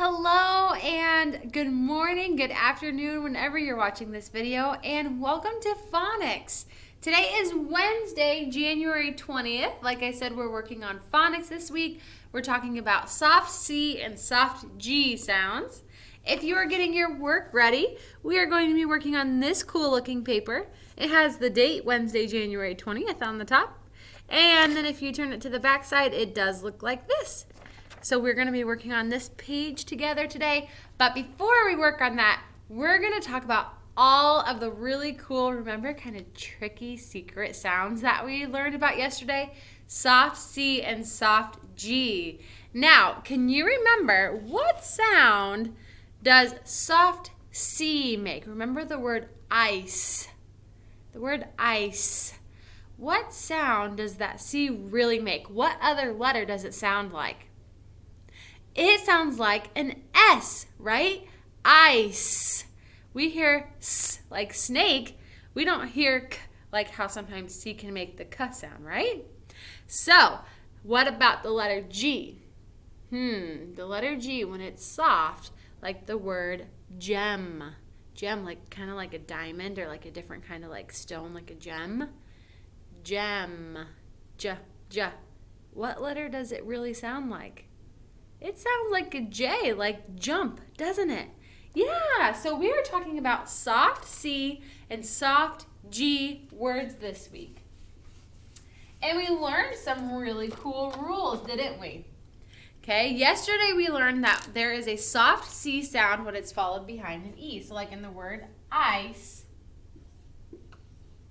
Hello and good morning, good afternoon, whenever you're watching this video, and welcome to Phonics. Today is Wednesday, January 20th. Like I said, we're working on phonics this week. We're talking about soft C and soft G sounds. If you are getting your work ready, we are going to be working on this cool looking paper. It has the date, Wednesday, January 20th on the top. And then if you turn it to the back side, it does look like this. So we're going to be working on this page together today. But before we work on that, we're going to talk about all of the really cool, remember, kind of tricky secret sounds that we learned about yesterday? Soft C and soft G. Now, can you remember what sound does soft C make? Remember the word ice. The word ice. What sound does that C really make? What other letter does it sound like? It sounds like an S, right? Ice. We hear S like snake. We don't hear K like how sometimes C can make the K sound, right? So, what about the letter G? The letter G, when it's soft, like the word gem. Gem, like kind of like a diamond or like a different kind of like stone, like a gem. Gem. J. What letter does it really sound like? It sounds like a J, like jump, doesn't it? Yeah, so we are talking about soft C and soft G words this week. And we learned some really cool rules, didn't we? Okay, yesterday we learned that there is a soft C sound when it's followed behind an E. So like in the word ice,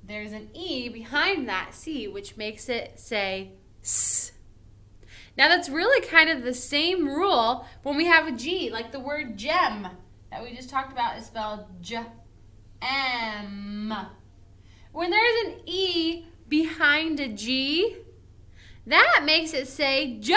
there's an E behind that C, which makes it say S. Now that's really kind of the same rule when we have a G, like the word gem that we just talked about is spelled J-M. When there's an E behind a G, that makes it say J.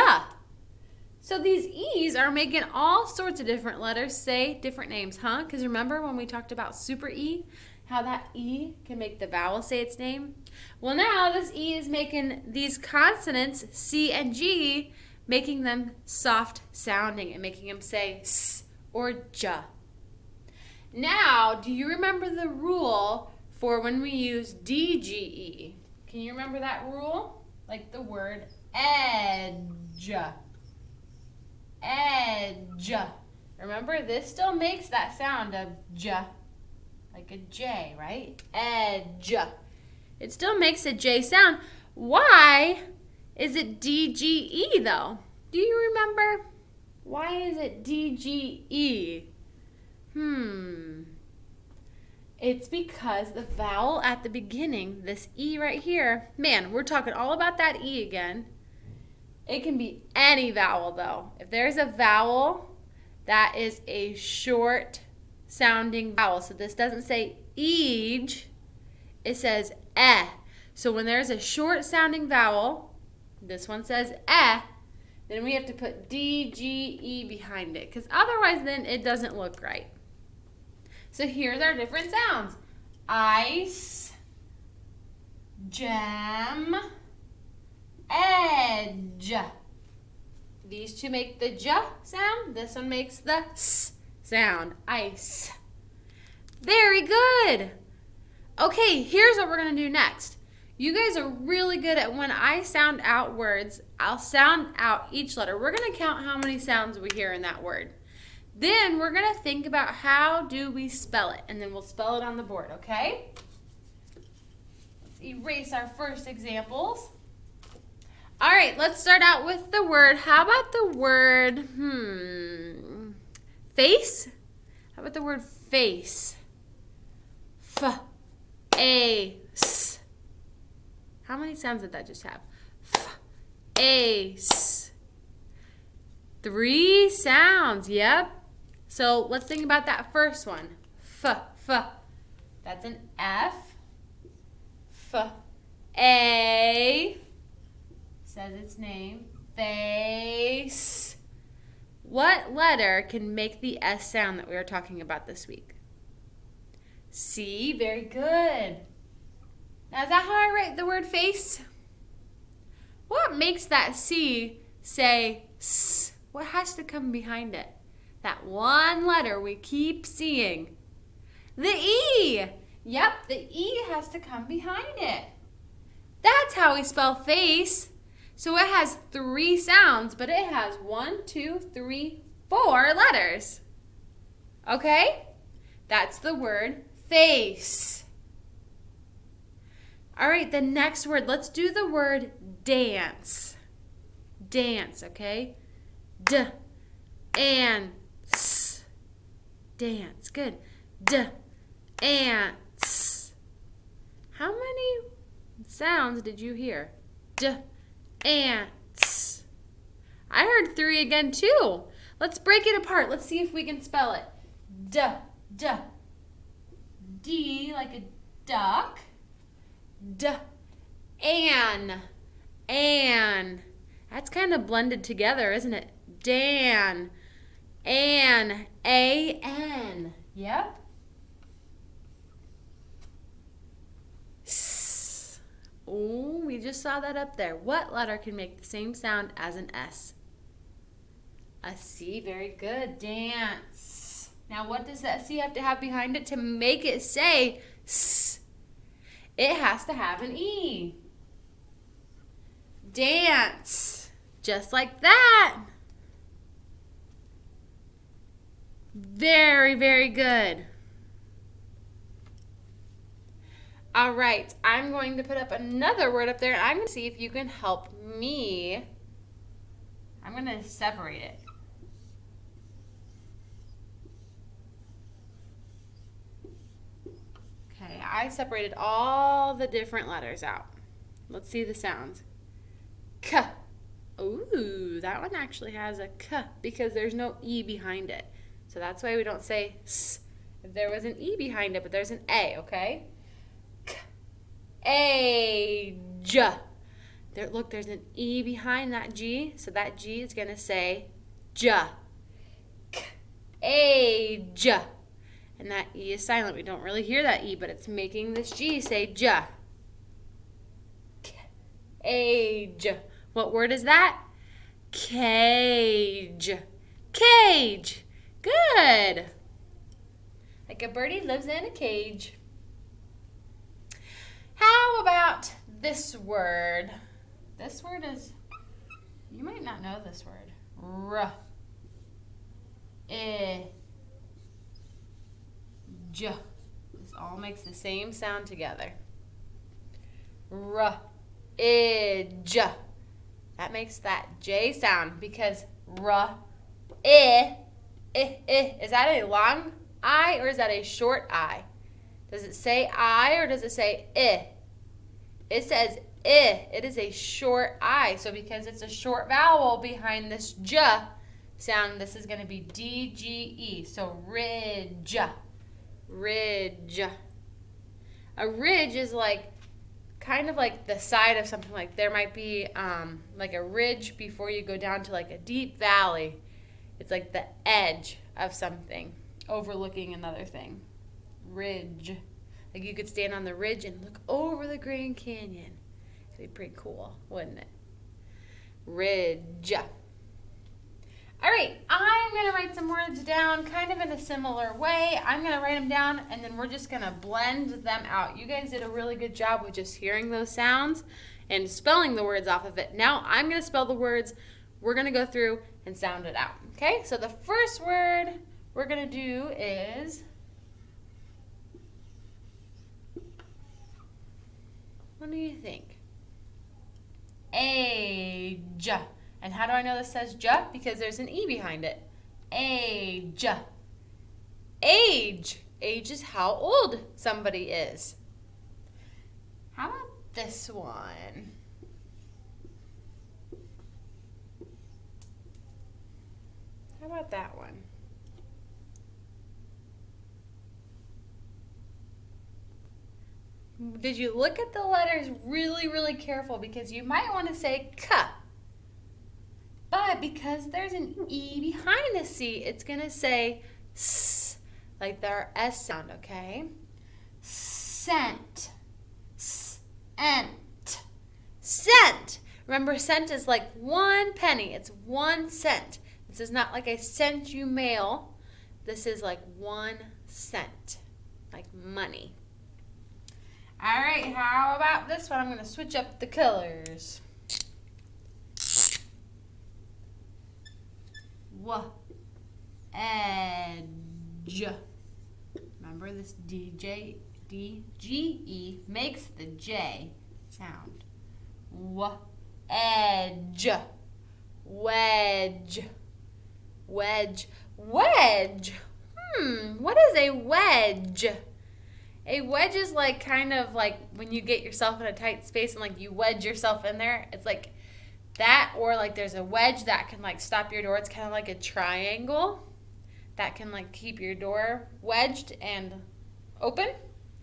So these E's are making all sorts of different letters say different names, huh? Because remember when we talked about super E, how that E can make the vowel say its name? Well, now this E is making these consonants, C and G, making them soft sounding and making them say S or J. Now, do you remember the rule for when we use DGE? Can you remember that rule? Like the word edge. Edge. Remember, this still makes that sound of J. Like a J, right? Edge. It still makes a J sound. Why is it DGE though? Do you remember? Why is it DGE? It's because the vowel at the beginning, this E right here, man, we're talking all about that E again. It can be any vowel though. If there's a vowel that is a short sounding vowel. So this doesn't say eej, it says eh. So when there's a short sounding vowel, this one says eh, then we have to put DGE behind it because otherwise then it doesn't look right. So here's our different sounds. Ice, gem, edge. These two make the J sound. This one makes the S sound. Ice. Very good. Okay, here's what we're going to do next. You guys are really good at when I sound out words, I'll sound out each letter. We're going to count how many sounds we hear in that word. Then we're going to think about how do we spell it, and then we'll spell it on the board, okay? Let's erase our first examples. All right, let's start out with the word. How about the word, face? How about the word face? F-A-S. How many sounds did that just have? F-A-S. 3 sounds, yep. So let's think about that first one. F. That's an F. F-A. Says its name. Face. What letter can make the S sound that we are talking about this week? C. Very good. Now, is that how I write the word face? What makes that C say S? What has to come behind it? That one letter we keep seeing. The E. Yep, the E has to come behind it. That's how we spell face. So it has 3 sounds, but it has 1, 2, 3, 4 letters. Okay? That's the word face. All right, the next word. Let's do the word dance. Dance, okay? D, and, S. Dance, good. D, and, S. How many sounds did you hear? D, and, S. I heard 3 again too. Let's break it apart. Let's see if we can spell it. D, D. D like a duck. D, an. That's kind of blended together, isn't it? Dan. An. A-N. Yep. S. Oh, we just saw that up there. What letter can make the same sound as an S? A C. Very good. Dance. Now, what does that C have to have behind it to make it say S? It has to have an E. Dance. Just like that. Very, very good. All right, I'm going to put up another word up there, and I'm going to see if you can help me. I'm going to separate it. Okay, I separated all the different letters out. Let's see the sounds. K. Ooh, that one actually has a K because there's no E behind it. So that's why we don't say S if there was an E behind it, but there's an A, okay? K. Age. There, look, there's an E behind that G, so that G is going to say J. K. Age. And that E is silent. We don't really hear that E, but it's making this G say J. Age. What word is that? Cage. Cage. Good. Like a birdie lives in a cage. How about this word? This word is, you might not know this word. R. I. J. This all makes the same sound together. R. I. J. That makes that J sound because R. I. Is that a long I or is that a short I? Does it say I or does it say I? It says I. It is a short I. So because it's a short vowel behind this J sound, this is going to be D-G-E. So ridge. Ridge. A ridge is like kind of like the side of something. Like there might be like a ridge before you go down to like a deep valley. It's like the edge of something overlooking another thing. Ridge. Like you could stand on the ridge and look over the Grand Canyon. It'd be pretty cool, wouldn't it? Ridge. All right, I'm going to write some words down kind of in a similar way. I'm going to write them down, and then we're just going to blend them out. You guys did a really good job with just hearing those sounds and spelling the words off of it. Now I'm going to spell the words. We're going to go through and sound it out. Okay, so the first word we're going to do is, what do you think? Age. And how do I know this says J? Because there's an E behind it. Age. Age. Age is how old somebody is. How about this one? How about that one? Did you look at the letters really, really careful? Because you might want to say K. But because there's an E behind the C, it's going to say S, like our S sound, okay? Scent. Scent. Cent. Remember, cent is like 1 penny. It's 1 cent. This is not like I sent you mail. This is like 1 cent, like money. All right, how about this one? I'm going to switch up the colors. Edge. Remember this D-G-E makes the J sound. Edge. Wedge. Wedge. Wedge. What is a wedge? A wedge is like kind of like when you get yourself in a tight space and like you wedge yourself in there. It's like that, or like there's a wedge that can like stop your door. It's kind of like a triangle that can like keep your door wedged and open.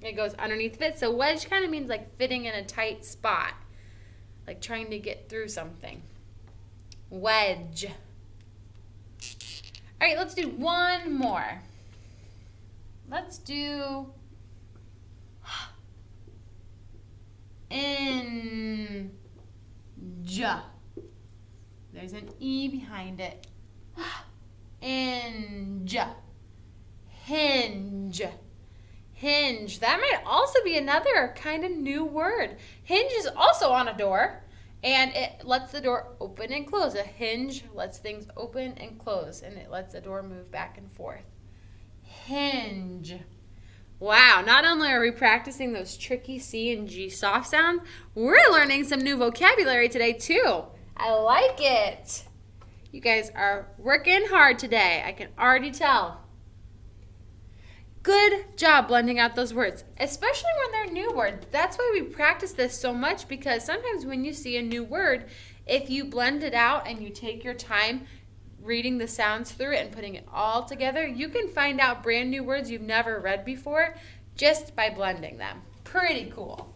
It goes underneath it. So wedge kind of means like fitting in a tight spot, like trying to get through something. Wedge. All right, let's do one more. Let's do inj. There's an E behind it. Inj. Hinge. Hinge. That might also be another kind of new word. Hinge is also on a door, and it lets the door open and close. A hinge lets things open and close, and it lets the door move back and forth. Hinge. Wow, not only are we practicing those tricky C and G soft sounds, we're learning some new vocabulary today too. I like it. You guys are working hard today. I can already tell. Good job blending out those words, especially when they're new words. That's why we practice this so much, because sometimes when you see a new word, if you blend it out and you take your time reading the sounds through it and putting it all together, you can find out brand new words you've never read before just by blending them. Pretty cool.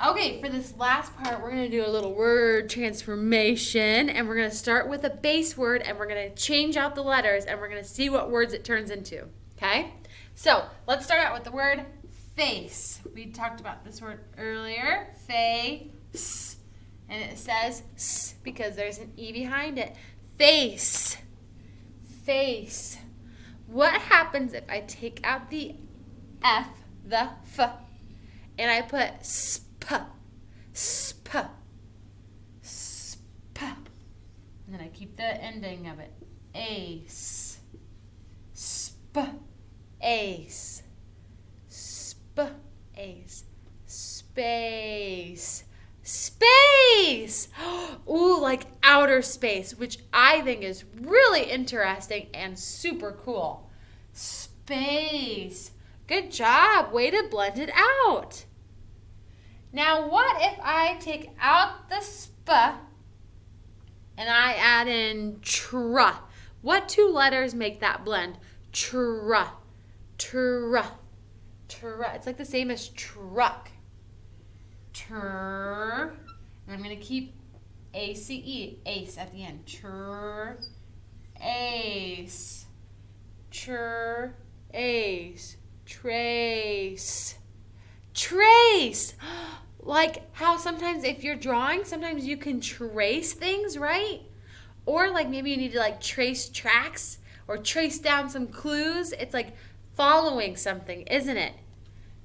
Okay, for this last part, we're going to do a little word transformation, and we're going to start with a base word, and we're going to change out the letters, and we're going to see what words it turns into, okay? So, let's start out with the word face. We talked about this word earlier, face, and it says s because there's an E behind it. Face, face. What happens if I take out the F, the F, and I put sp, sp, sp, and then I keep the ending of it. Ace, sp, ace, sp, ace, space, space. Ooh, like outer space, which I think is really interesting and super cool. Space. Good job. Way to blend it out. Now, what if I take out the sp and I add in tra? What two letters make that blend? Tra, tra, tra. It's like the same as truck. Tur. And I'm going to keep A-C-E, ace at the end. Tur, ace. Tur, ace. Trace. Trace. Like how sometimes if you're drawing, sometimes you can trace things, right? Or like maybe you need to like trace tracks or trace down some clues. It's like following something, isn't it?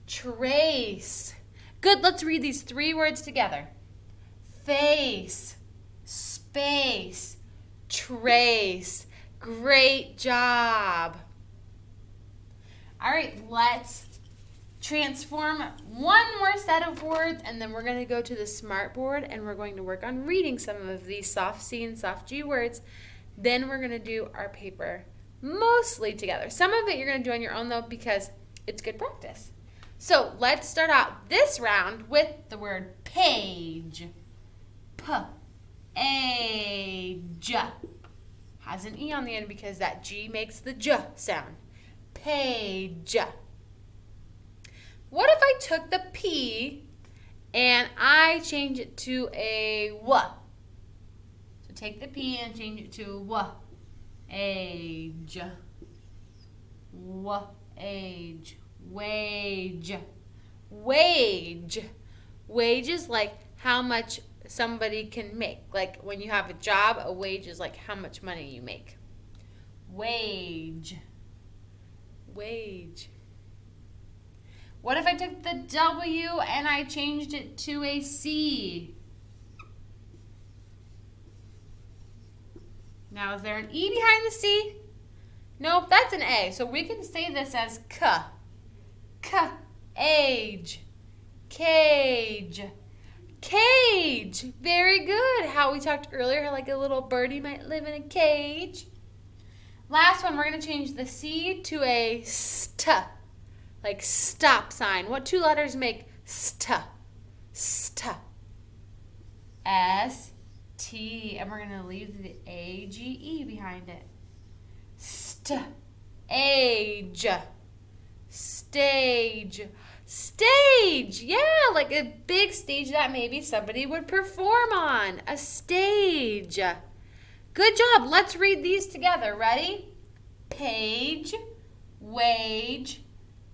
Trace. Good, let's read these three words together. Face, space, trace. Great job. All right, let's transform one more set of words, and then we're going to go to the smart board and we're going to work on reading some of these soft C and soft G words. Then we're going to do our paper mostly together. Some of it you're going to do on your own though, because it's good practice. So let's start out this round with the word page. P-A-J. Has an E on the end because that G makes the J sound. Page. What if I took the P and I change it to a W? So take the P and change it to W. Age. W-age. Wage. Wage. Wage is like how much somebody can make. Like when you have a job, a wage is like how much money you make. Wage. Wage. What if I took the W and I changed it to a C? Now, is there an E behind the C? Nope, that's an A. So we can say this as K. K. Age. Cage. Cage. Very good. How we talked earlier, how like a little birdie might live in a cage. Last one, we're going to change the C to a st. Like stop sign. What two letters make st? St. S-T. And we're going to leave the A-G-E behind it. Age. Stage. Stage. Yeah, like a big stage that maybe somebody would perform on. A stage. Good job. Let's read these together. Ready? Page, wage,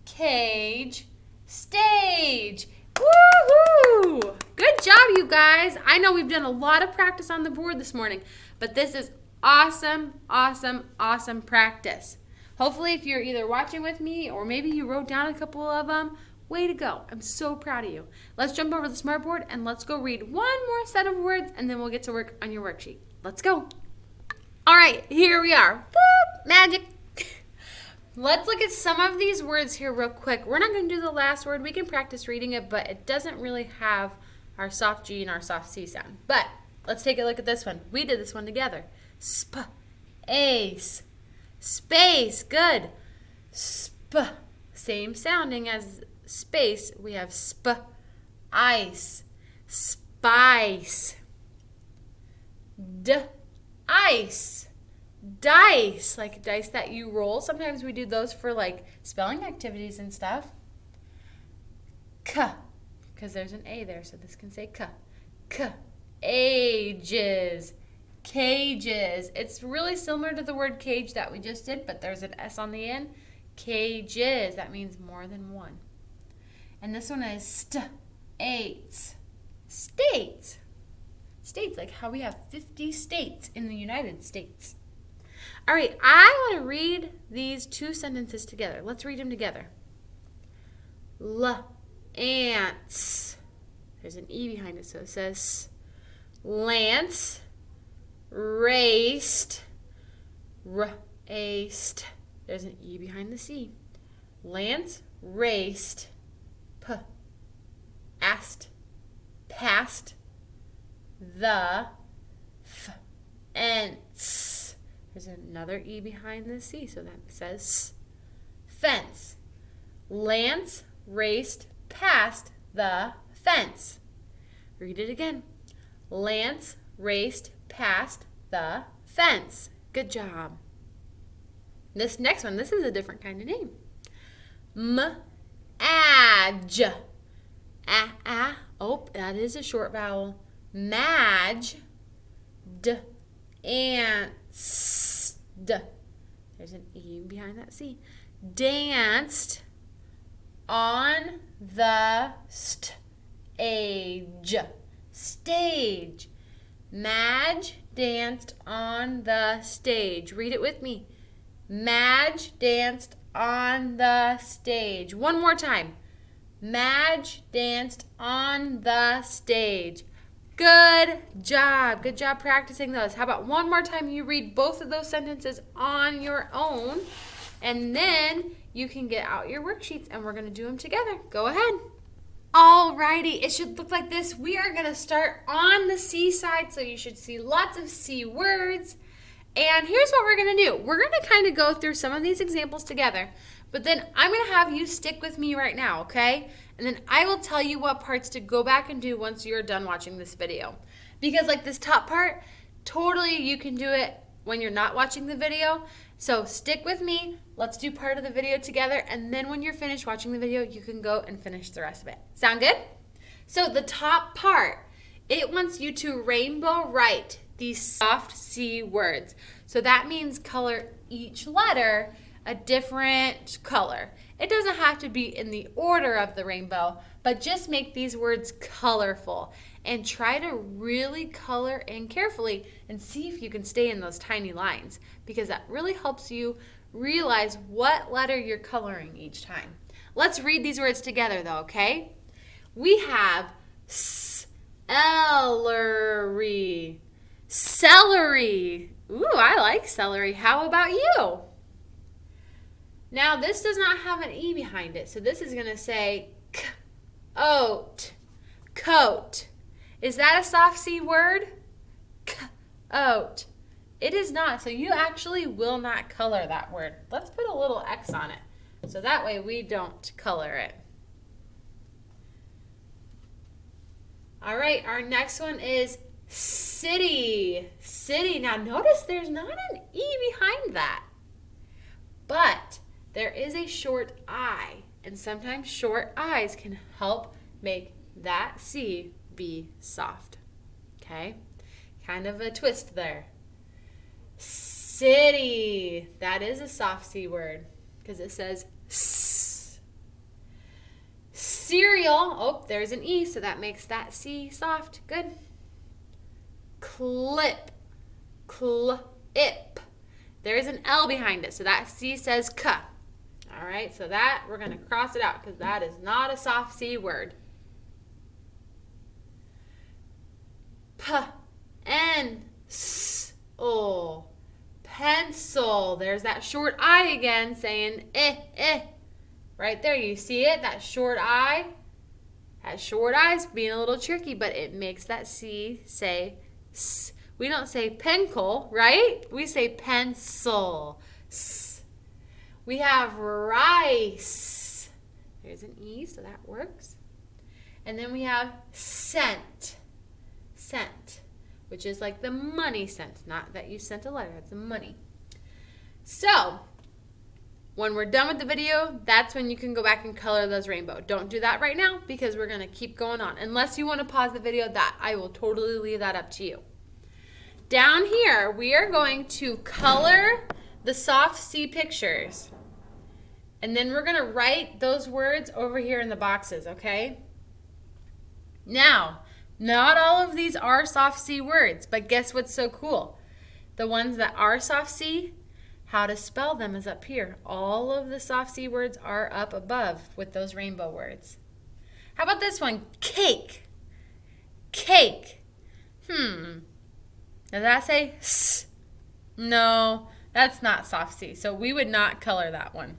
cage, stage. Woohoo! Good job, you guys. I know we've done a lot of practice on the board this morning, but this is awesome, awesome, awesome practice. Hopefully, if you're either watching with me or maybe you wrote down a couple of them, way to go. I'm so proud of you. Let's jump over the smartboard and let's go read one more set of words and then we'll get to work on your worksheet. Let's go. All right, here we are. Boop, magic. Let's look at some of these words here real quick. We're not going to do the last word. We can practice reading it, but it doesn't really have our soft G and our soft C sound. But let's take a look at this one. We did this one together. Ace. Space. Good. Same sounding as space. We have ice. Spice. Ice. Dice, like dice that you roll. Sometimes we do those for like spelling activities and stuff. Because there's an A there, so this can say ages. Cages. It's really similar to the word cage that we just did, but there's an S on the end. Cages. That means more than one. And this one is states. States. States, like how we have 50 states in the United States. All right, I want to read these two sentences together. Let's read them together. Ants. There's an E behind it, so it says Lance raced. Raced. There's an E behind the C. Lance raced. Past the fence. There's another E behind the C, so that says fence. Lance raced past the fence. Read it again. Lance raced past the fence. Good job. This next one, this is a different kind of name. Madge. Oh, that is a short vowel. Madge. Ants. There's an E behind that C. Danced on the stage. Stage. Madge danced on the stage. Read it with me. Madge danced on the stage. One more time. Madge danced on the stage. Good job. Good job practicing those. How about one more time you read both of those sentences on your own, and then you can get out your worksheets, and we're going to do them together. Go ahead. Alrighty, it should look like this. We are going to start on the C side, so you should see lots of C words. And here's what we're going to do. We're going to kind of go through some of these examples together, but then I'm going to have you stick with me right now, okay? And then I will tell you what parts to go back and do once you're done watching this video. Because like this top part, totally you can do it when you're not watching the video. So stick with me. Let's do part of the video together. And then when you're finished watching the video, you can go and finish the rest of it. Sound good? So the top part, it wants you to rainbow write these soft C words. So that means color each letter a different color. It doesn't have to be in the order of the rainbow, but just make these words colorful. and try to really color in carefully and see if you can stay in those tiny lines, because that really helps you realize what letter you're coloring each time. Let's read these words together though, okay? We have celery. Celery. Ooh, I like celery. How about you? Now this does not have an E behind it, so this is going to say oat. Coat. Is that a soft C word? Oat. It is not, so you actually will not color that word. Let's put a little X on it, so that way we don't color it. All right, our next one is city. City. Now notice there's not an E behind that, but there is a short I, and sometimes short I's can help make that C be soft. Okay? Kind of a twist there. City. That is a soft C word because it says S. Cereal. Oh, there's an E, so that makes that C soft. Good. Clip. Clip. There's an L behind it, so that C says K. All right, so that we're going to cross it out because that is not a soft C word. Pencil. Pencil. There's that short I again saying eh. Right there, you see it? That short I. That short I's being a little tricky, but it makes that C say S. We don't say pencil, right? We say pencil. S. We have rice. There's an E, so that works. And then we have cent. Cent, which is like the money cent. Not that you sent a letter, it's the money. So, when we're done with the video, that's when you can go back and color those rainbow. Don't do that right now because we're going to keep going on. Unless you want to pause the video, that I will totally leave that up to you. Down here, we are going to color the soft C pictures. And then we're going to write those words over here in the boxes, okay? Now, not all of these are soft C words, but guess what's so cool? The ones that are soft C, how to spell them is up here. All of the soft C words are up above with those rainbow words. How about this one? Cake. Cake. Does that say S? No, that's not soft C, so we would not color that one.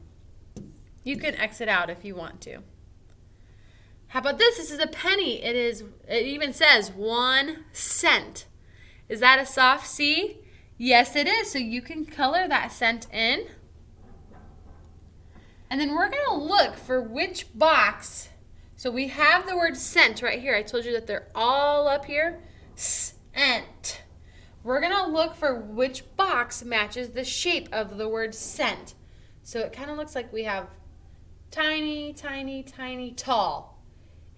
You can X it out if you want to. How about this? This is a penny. It even says 1 cent. Is that a soft C? Yes, it is. So you can color that cent in. And then we're going to look for which box. So we have the word cent right here. I told you that they're all up here. Cent. We're going to look for which box matches the shape of the word cent. So it kind of looks like we have tiny, tiny, tiny, tall.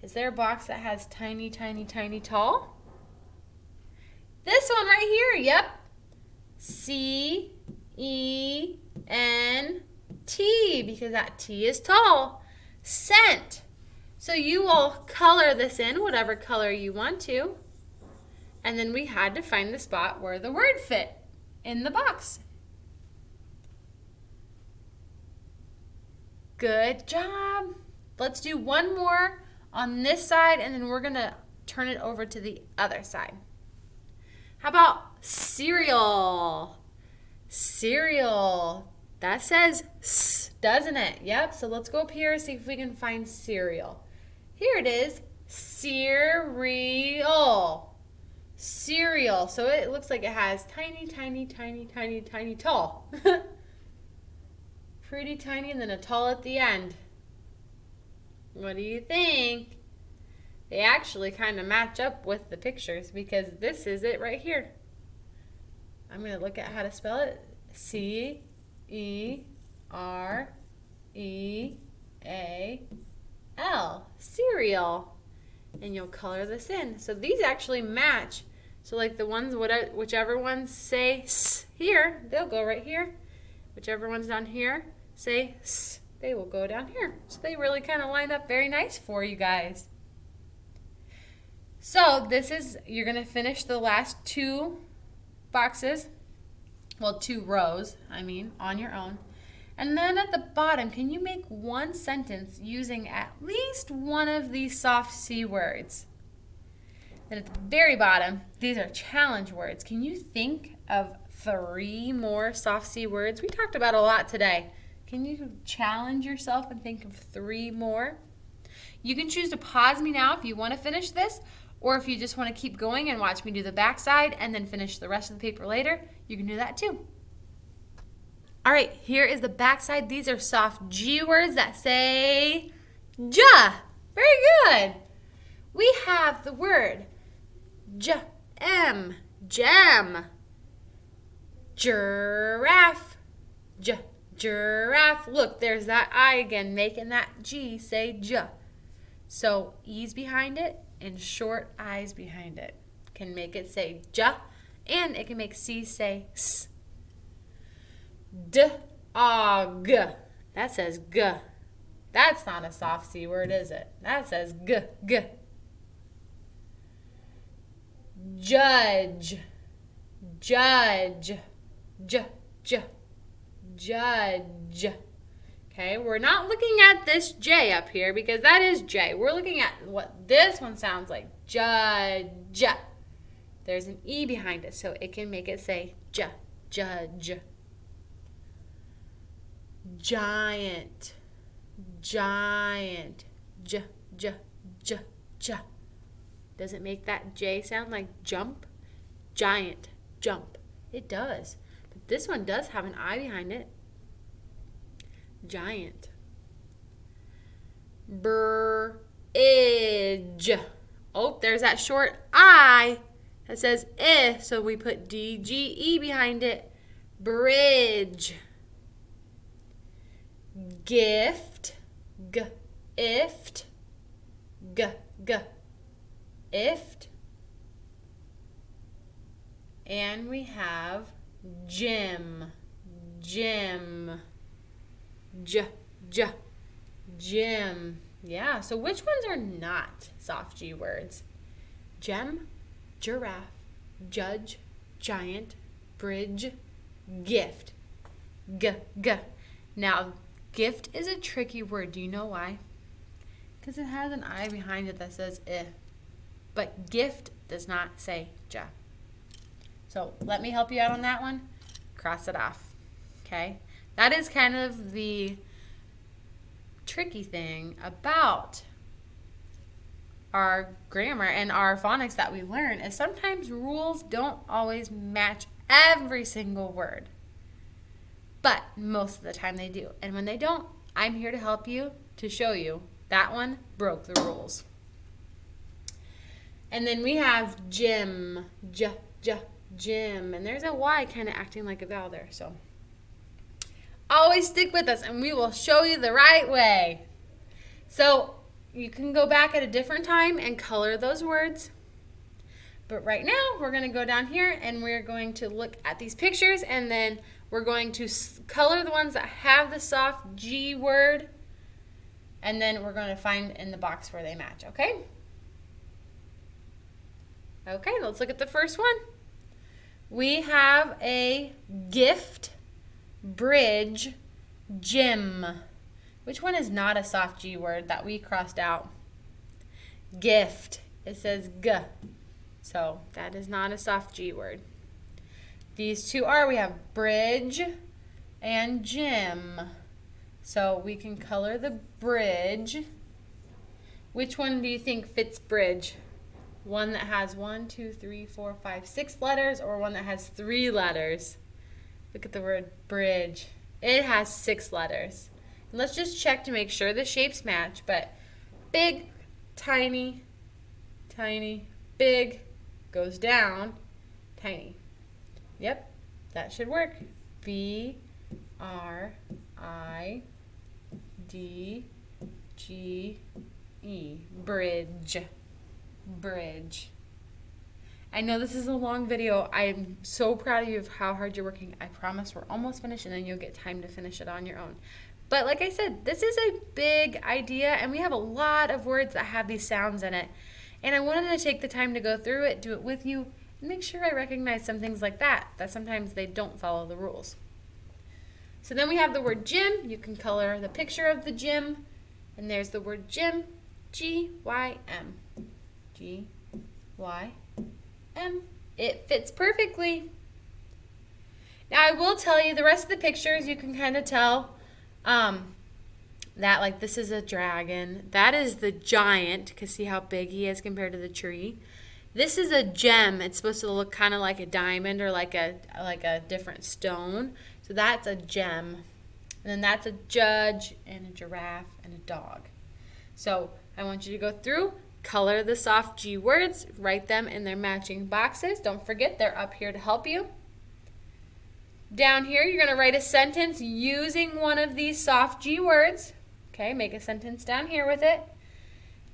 Is there a box that has tiny, tiny, tiny, tall? This one right here, yep. C-E-N-T, because that T is tall. Cent. So you will color this in whatever color you want to. And then we had to find the spot where the word fit in the box. Good job. Let's do one more on this side, and then we're going to turn it over to the other side. How about cereal? Cereal. That says S, doesn't it? Yep, so let's go up here and see if we can find cereal. Here it is, cereal. Cereal. So it looks like it has tiny, tiny, tiny, tiny, tiny, tall. Pretty tiny, and then a tall at the end. What do you think? They actually kind of match up with the pictures because this is it right here. I'm going to look at how to spell it. C-E-R-E-A-L. Cereal. And you'll color this in. So these actually match. So like the ones, whichever ones say S here, they'll go right here. Whichever ones down here say S, they will go down here. So they really kind of line up very nice for you guys. So you're going to finish the last 2 boxes, well, 2 rows, on your own. And then at the bottom, can you make one sentence using at least one of these soft C words? Then at the very bottom, these are challenge words. Can you think of 3 more soft C words? We talked about a lot today. Can you challenge yourself and think of 3 more? You can choose to pause me now if you want to finish this, or if you just want to keep going and watch me do the back side and then finish the rest of the paper later, you can do that too. All right, here is the back side. These are soft G words that say ja. Very good. We have the word jam, giraffe, giraffe. Look, there's that I again, making that G say ja. So E's behind it and short I's behind it can make it say ja, and it can make C say s. Dog. That says g. That's not a soft C word, is it? That says g. Judge. Judge. Judge. Okay, we're not looking at this J up here because that is J. We're looking at what this one sounds like. Judge. There's an E behind it, so it can make it say J. Judge. Giant. Giant. J. Does it make that J sound like jump? Giant. Jump. It does. But this one does have an I behind it. Giant. Bridge. Oh, there's that short I that says eh, so we put D-G-E behind it. Bridge. Gift. G-ift. G-g-ift. And we have gym. Gym. Gym. Yeah, so which ones are not soft G words? Gem, giraffe, judge, giant, bridge, gift. G. Now, gift is a tricky word. Do you know why? Because it has an I behind it that says eh. But gift does not say ja. So let me help you out on that one. Cross it off. Okay? That is kind of the tricky thing about our grammar and our phonics that we learn is sometimes rules don't always match every single word. But most of the time they do. And when they don't, I'm here to help you, to show you that one broke the rules. And then we have gym. Gym. And there's a Y kind of acting like a vowel there. So always stick with us and we will show you the right way. So you can go back at a different time and color those words. But right now we're going to go down here and we're going to look at these pictures and then we're going to color the ones that have the soft G word and then we're going to find in the box where they match, okay? Okay, let's look at the first one. We have a gift, bridge, gym. Which one is not a soft G word that we crossed out? Gift. It says G. So that is not a soft G word. These two are, we have bridge and gym. So we can color the bridge. Which one do you think fits bridge? One that has 1, 2, 3, 4, 5, 6 letters or one that has 3 letters? Look at the word bridge. It has 6 letters. And let's just check to make sure the shapes match, but big, tiny, tiny, big, goes down, tiny. Yep, that should work. B-R-I-D-G-E. Bridge. Bridge. I know this is a long video. I'm so proud of you of how hard you're working. I promise we're almost finished and then you'll get time to finish it on your own. But like I said, this is a big idea and we have a lot of words that have these sounds in it. And I wanted to take the time to go through it, do it with you, and make sure I recognize some things like that sometimes they don't follow the rules. So then we have the word gym. You can color the picture of the gym. And there's the word gym, G-Y-M. G-Y-M. It fits perfectly. Now I will tell you the rest of the pictures you can kind of tell that like this is a dragon. That is the giant, because see how big he is compared to the tree. This is a gem. It's supposed to look kind of like a diamond or like a different stone. So that's a gem. And then that's a judge and a giraffe and a dog. So I want you to go through, color the soft G words, write them in their matching boxes. Don't forget, they're up here to help you. Down here, you're going to write a sentence using one of these soft G words. Okay, make a sentence down here with it.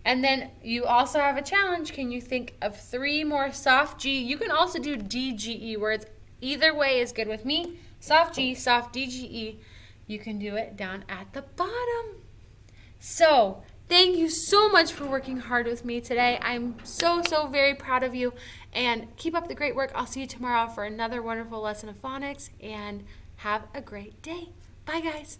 And then you also have a challenge. Can you think of 3 more soft G? You can also do DGE words. Either way is good with me. Soft G, soft DGE. You can do it down at the bottom. So, thank you so much for working hard with me today. I'm so very proud of you. And keep up the great work. I'll see you tomorrow for another wonderful lesson of phonics. And have a great day. Bye, guys.